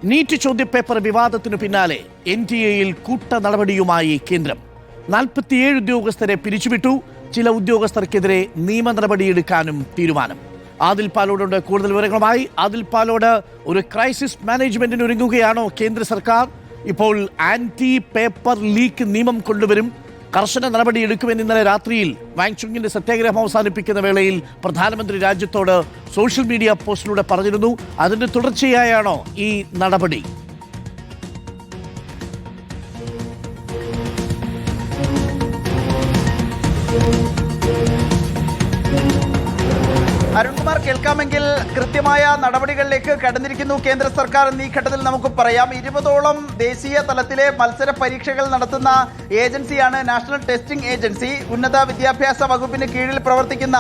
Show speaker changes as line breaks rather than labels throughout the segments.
NEET ചോദ്യപേപ്പർ വിവാദത്തിനു പിന്നാലെ NTA-യിൽ കൂട്ട നടപടിയുമായി കേന്ദ്രം 47 ഉദ്യോഗസ്ഥരെ പിരിച്ചുവിട്ടു. ചില ഉദ്യോഗസ്ഥർക്കെതിരെ നിയമ നടപടിയെടുക്കാനും തീരുമാനം. ആദിൽ പാലോട് കൂടുതൽ വിവരങ്ങളുമായി. ആദിൽ പാലോട്, ഒരു ക്രൈസിസ് മാനേജ്മെന്റിന് ഒരുങ്ങുകയാണോ കേന്ദ്ര സർക്കാർ? ഇപ്പോൾ ആന്റി പേപ്പർ ലീക്ക് നിയമം കൊണ്ടുവരും, കർശന നടപടിയെടുക്കുമെന്ന് ഇന്നലെ രാത്രിയിൽ വാങ്ചുങ്ങിന്റെ സത്യാഗ്രഹം അവസാനിപ്പിക്കുന്ന വേളയിൽ പ്രധാനമന്ത്രി രാജ്യത്തോട് സോഷ്യൽ മീഡിയ പോസ്റ്റിലൂടെ പറഞ്ഞിരുന്നു. അതിന്റെ തുടർച്ചയായാണോ ഈ നടപടി?
അരുൺകുമാർ, കേൾക്കാമെങ്കിൽ കൃത്യമായ നടപടികളിലേക്ക് കടന്നിരിക്കുന്നു കേന്ദ്ര സർക്കാർ എന്ന് ഈ ഘട്ടത്തിൽ നമുക്ക് പറയാം. 20ഓളം ദേശീയ തലത്തിലെ മത്സര പരീക്ഷകൾ നടത്തുന്ന ഏജൻസിയാണ് നാഷണൽ ടെസ്റ്റിംഗ് ഏജൻസി. ഉന്നത വിദ്യാഭ്യാസ വകുപ്പിന് കീഴിൽ പ്രവർത്തിക്കുന്ന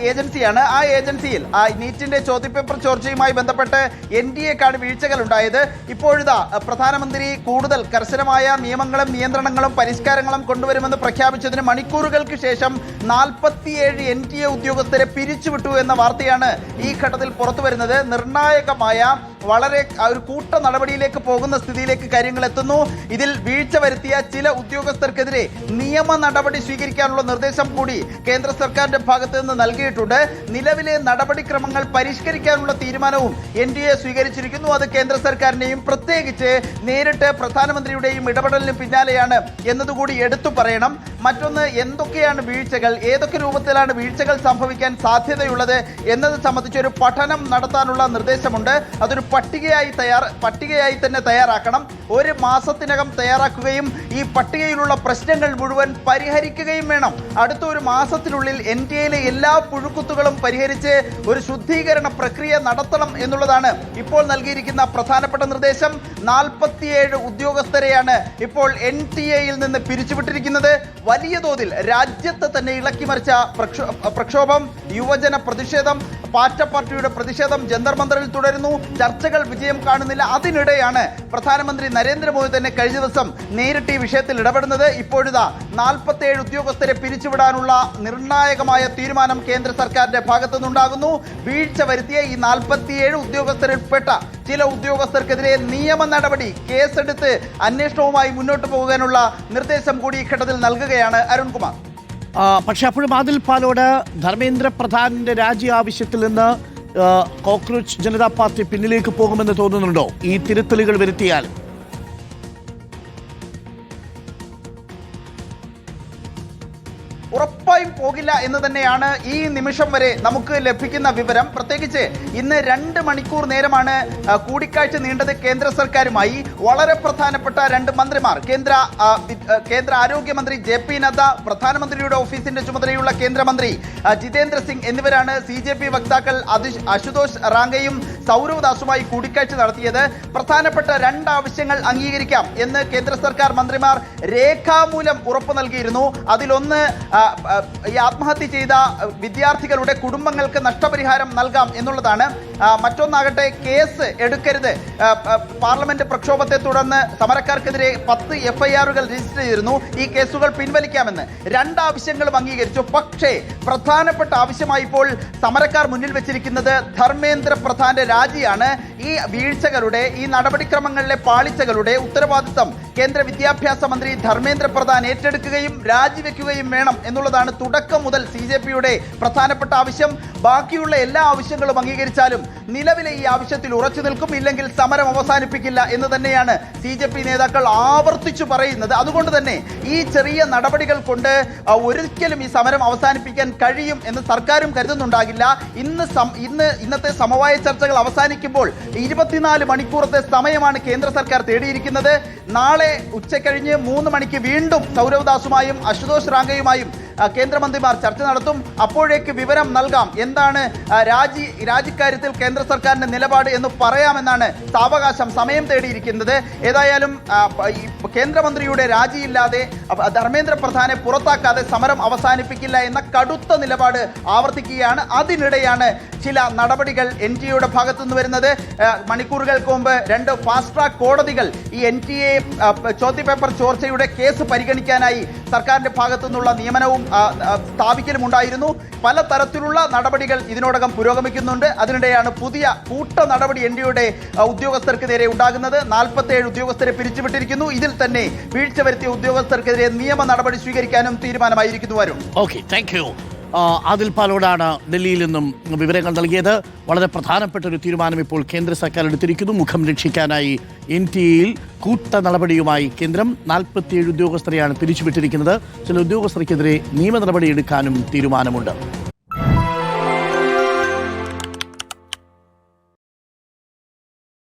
ഏജൻസിയാണ്. ആ ഏജൻസിയിൽ നീറ്റിന്റെ ചോദ്യപേപ്പർ ചോർച്ചയുമായി ബന്ധപ്പെട്ട് NTA-ക്കാണ് വീഴ്ചകൾ ഉണ്ടായത്. ഇപ്പോഴിതാ പ്രധാനമന്ത്രി കൂടുതൽ കർശനമായ നിയമങ്ങളും നിയന്ത്രണങ്ങളും പരിഷ്കാരങ്ങളും കൊണ്ടുവരുമെന്ന് പ്രഖ്യാപിച്ചതിന് മണിക്കൂറുകൾക്ക് ശേഷം 47 NTA ഉദ്യോഗസ്ഥരെ പിരിച്ചുവിട്ടു എന്ന വാർത്തയാണ് ഈ ഘട്ടത്തിൽ പുറത്തു വരുന്നത്. നിർണായകമായ വളരെ ഒരു കൂട്ട നടപടിയിലേക്ക് പോകുന്ന സ്ഥിതിയിലേക്ക് കാര്യങ്ങൾ എത്തുന്നു. ഇതിൽ വീഴ്ച വരുത്തിയ ചില ഉദ്യോഗസ്ഥർക്കെതിരെ നിയമ നടപടി സ്വീകരിക്കാനുള്ള നിർദ്ദേശം കൂടി കേന്ദ്ര സർക്കാരിന്റെ ഭാഗത്ത് നിന്ന് നൽകിയിട്ടുണ്ട്. നിലവിലെ നടപടിക്രമങ്ങൾ പരിഷ്കരിക്കാനുള്ള തീരുമാനവും NTA സ്വീകരിച്ചിരിക്കുന്നു. അത് കേന്ദ്ര സർക്കാരിനെയും പ്രത്യേകിച്ച് നേരിട്ട് പ്രധാനമന്ത്രിയുടെയും ഇടപെടലിന് പിന്നാലെയാണ് എന്നതുകൂടി എടുത്തു പറയണം. മറ്റൊന്ന്, എന്തൊക്കെയാണ് വീഴ്ചകൾ, ഏതൊക്കെ രൂപത്തിലാണ് വീഴ്ചകൾ സംഭവിക്കാൻ സാധ്യതയുള്ളത് എന്നത് സംബന്ധിച്ചൊരു പഠനം നടത്താനുള്ള നിർദ്ദേശമുണ്ട്. അതൊരു പട്ടികയായി തന്നെ തയ്യാറാക്കണം. 1 മാസത്തിനകം തയ്യാറാക്കുകയും ഈ പട്ടികയിലുള്ള പ്രശ്നങ്ങൾ മുഴുവൻ പരിഹരിക്കുകയും വേണം. അടുത്ത 1 മാസത്തിനുള്ളിൽ NTA-യിലെ എല്ലാ പുഴുക്കുത്തുകളും പരിഹരിച്ച് ഒരു ശുദ്ധീകരണ പ്രക്രിയ നടത്തണം എന്നുള്ളതാണ് ഇപ്പോൾ നൽകിയിരിക്കുന്ന പ്രധാനപ്പെട്ട നിർദ്ദേശം. 47 ഉദ്യോഗസ്ഥരെയാണ് ഇപ്പോൾ NTA-യിൽ നിന്ന് പിരിച്ചുവിട്ടിരിക്കുന്നത്. വലിയ തോതിൽ രാജ്യത്ത് തന്നെ ഇളക്കിമറിച്ച പ്രക്ഷോഭം, യുവജന പ്രതിഷേധം, പാർട്ടി പാർട്ടിയുടെ പ്രതിഷേധം ജന്തർ മന്ദറിൽ തുടരുന്നു. ചർച്ചകൾ വിജയം കാണുന്നില്ല. അതിനിടെയാണ് പ്രധാനമന്ത്രി നരേന്ദ്രമോദി തന്നെ കഴിഞ്ഞ ദിവസം നേരിട്ട് ഈ വിഷയത്തിൽ ഇടപെടുന്നത്. ഇപ്പോഴിതാ 47 ഉദ്യോഗസ്ഥരെ പിരിച്ചുവിടാനുള്ള നിർണായകമായ തീരുമാനം കേന്ദ്ര സർക്കാരിന്റെ ഭാഗത്തുനിന്നുണ്ടാകുന്നു. വീഴ്ച വരുത്തിയ ഈ 47 ഉദ്യോഗസ്ഥരിൽപ്പെട്ട ചില ഉദ്യോഗസ്ഥർക്കെതിരെ നിയമ നടപടി, കേസെടുത്ത് അന്വേഷണവുമായി മുന്നോട്ട് പോകാനുള്ള നിർദ്ദേശം കൂടി ഈ ഘട്ടത്തിൽ നൽകുകയാണ് അരുൺകുമാർ.
പക്ഷെ അപ്പോഴും ആദിൽ പാലോട്, ധർമ്മേന്ദ്ര പ്രധാനിന്റെ രാജി ആവശ്യത്തിൽ നിന്ന് കോക്രോച്ച് ജനതാ പാർട്ടി പിന്നിലേക്ക് പോകുമെന്ന് തോന്നുന്നുണ്ടോ ഈ തിരുത്തലുകൾ വരുത്തിയാൽ?
ഉറപ്പായും പോകില്ല എന്ന് തന്നെയാണ് ഈ നിമിഷം വരെ നമുക്ക് ലഭിക്കുന്ന വിവരം. പ്രത്യേകിച്ച് ഇന്ന് 2 മണിക്കൂർ നേരമാണ് കൂടിക്കാഴ്ച നീണ്ടത് കേന്ദ്ര സർക്കാരുമായി. വളരെ പ്രധാനപ്പെട്ട 2 മന്ത്രിമാർ, കേന്ദ്ര ആരോഗ്യമന്ത്രി JP നദ്ദ, പ്രധാനമന്ത്രിയുടെ ഓഫീസിന്റെ ചുമതലയുള്ള കേന്ദ്രമന്ത്രി ജിതേന്ദ്ര സിംഗ് എന്നിവരാണ് CJP വക്താക്കൾ അശുതോഷ് റാങ്കയും സൗരവ് ദാസുമായി കൂടിക്കാഴ്ച നടത്തിയത്. പ്രധാനപ്പെട്ട 2 ആവശ്യങ്ങൾ അംഗീകരിക്കാം എന്ന് കേന്ദ്ര സർക്കാർ മന്ത്രിമാർ രേഖാമൂലം ഉറപ്പു നൽകിയിരുന്നു. അതിലൊന്ന്, ഈ ആത്മഹത്യ ചെയ്ത വിദ്യാർത്ഥികളുടെ കുടുംബങ്ങൾക്ക് നഷ്ടപരിഹാരം നൽകാം എന്നുള്ളതാണ്. മറ്റൊന്നാകട്ടെ, കേസ് എടുക്കരുത്. പാർലമെന്റ് പ്രക്ഷോഭത്തെ തുടർന്ന് സമരക്കാർക്കെതിരെ 10 FIR-കൾ രജിസ്റ്റർ ചെയ്തിരുന്നു. ഈ കേസുകൾ പിൻവലിക്കാമെന്ന് 2 ആവശ്യങ്ങളും അംഗീകരിച്ചു. പക്ഷേ പ്രധാനപ്പെട്ട ആവശ്യമായി ഇപ്പോൾ സമരക്കാർ മുന്നിൽ വെച്ചിരിക്കുന്നത് ധർമ്മേന്ദ്ര പ്രധാന്റെ രാജിയാണ്. ഈ വീഴ്ചകളുടെ, ഈ നടപടിക്രമങ്ങളിലെ പാളിച്ചകളുടെ ഉത്തരവാദിത്തം കേന്ദ്ര വിദ്യാഭ്യാസ മന്ത്രി ധർമ്മേന്ദ്ര പ്രധാൻ ഏറ്റെടുക്കുകയും രാജിവെക്കുകയും വേണം എന്നുള്ളതാണ് തുടക്കം മുതൽ CJP-യുടെ പ്രധാനപ്പെട്ട ആവശ്യം. ബാക്കിയുള്ള എല്ലാ ആവശ്യങ്ങളും അംഗീകരിച്ചാലും നിലവിലെ ഈ ആവശ്യത്തിൽ ഉറച്ചു നിൽക്കും, ഇല്ലെങ്കിൽ സമരം അവസാനിപ്പിക്കില്ല എന്ന് തന്നെയാണ് CJP നേതാക്കൾ ആവർത്തിച്ചു പറയുന്നത്. അതുകൊണ്ട് തന്നെ ഈ ചെറിയ നടപടികൾ കൊണ്ട് ഒരിക്കലും ഈ സമരം അവസാനിപ്പിക്കാൻ കഴിയും എന്ന് സർക്കാരും കരുതുന്നുണ്ടാകില്ല. ഇന്നത്തെ സമവായ ചർച്ചകൾ അവസാനിക്കുമ്പോൾ 24 മണിക്കൂറത്തെ സമയമാണ് കേന്ദ്ര സർക്കാർ തേടിയിരിക്കുന്നത്. നാളെ ഉച്ചകഴിഞ്ഞ് 3 മണിക്ക് വീണ്ടും സൗരവ് ദാസുമായും അശുതോഷ് റാങ്കയുമായും കേന്ദ്രമന്ത്രിമാർ ചർച്ച നടത്തും. അപ്പോഴേക്ക് വിവരം നൽകാം എന്താണ് രാജിക്കാര്യത്തിൽ കേന്ദ്ര സർക്കാരിന്റെ നിലപാട് എന്ന് പറയാമെന്നാണ് സാവകാശം സമയം തേടിയിരിക്കുന്നത്. ഏതായാലും കേന്ദ്രമന്ത്രിയുടെ രാജിയില്ലാതെ ധർമ്മേന്ദ്ര പ്രധാനെ പുറത്താക്കാതെ സമരം അവസാനിപ്പിക്കില്ല എന്ന കടുത്ത നിലപാട് ആവർത്തിക്കുകയാണ്. അതിനിടെയാണ് ചില നടപടികൾ NTA-യുടെ ഭാഗത്തുനിന്ന് വരുന്നത്. മണിക്കൂറുകൾക്ക് മുമ്പ് 2 ഫാസ്റ്റ് ട്രാക്ക് കോടതികൾ ഈ NTA ചോദ്യപേപ്പർ ചോർച്ചയുടെ കേസ് പരിഗണിക്കാനായി സർക്കാരിന്റെ ഭാഗത്തുനിന്നുള്ള നിയമനവും സ്ഥാപിക്കലും ഉണ്ടായിരുന്നു. പല തരത്തിലുള്ള നടപടികൾ ഇതിനോടകം പുരോഗമിക്കുന്നുണ്ട്. അതിനിടെയാണ് പുതിയ കൂട്ട നടപടി NDAയുടെ ഉദ്യോഗസ്ഥർക്ക് നേരെ ഉണ്ടാകുന്നത്. 47 ഉദ്യോഗസ്ഥരെ പിരിച്ചുവിട്ടിരിക്കുന്നു. ഇതിൽ തന്നെ വീഴ്ച വരുത്തിയ ഉദ്യോഗസ്ഥർക്കെതിരെ നിയമ നടപടി സ്വീകരിക്കാനും തീരുമാനമായിരിക്കുന്നു. വരും.
Okay, thank you. ആദിൽ പാലോടാണ് ഡൽഹിയിൽ നിന്നും വിവരങ്ങൾ നൽകിയത്. വളരെ പ്രധാനപ്പെട്ട ഒരു തീരുമാനം ഇപ്പോൾ കേന്ദ്ര സർക്കാർ എടുത്തിരിക്കുന്നു. മുഖം രക്ഷിക്കാനായി NTA-യിൽ കൂട്ട നടപടിയുമായി കേന്ദ്രം 47 ഉദ്യോഗസ്ഥരെയാണ് പിരിച്ചുവിട്ടിരിക്കുന്നത്. ചില ഉദ്യോഗസ്ഥർക്കെതിരെ നിയമ നടപടി എടുക്കാനും തീരുമാനമുണ്ട്.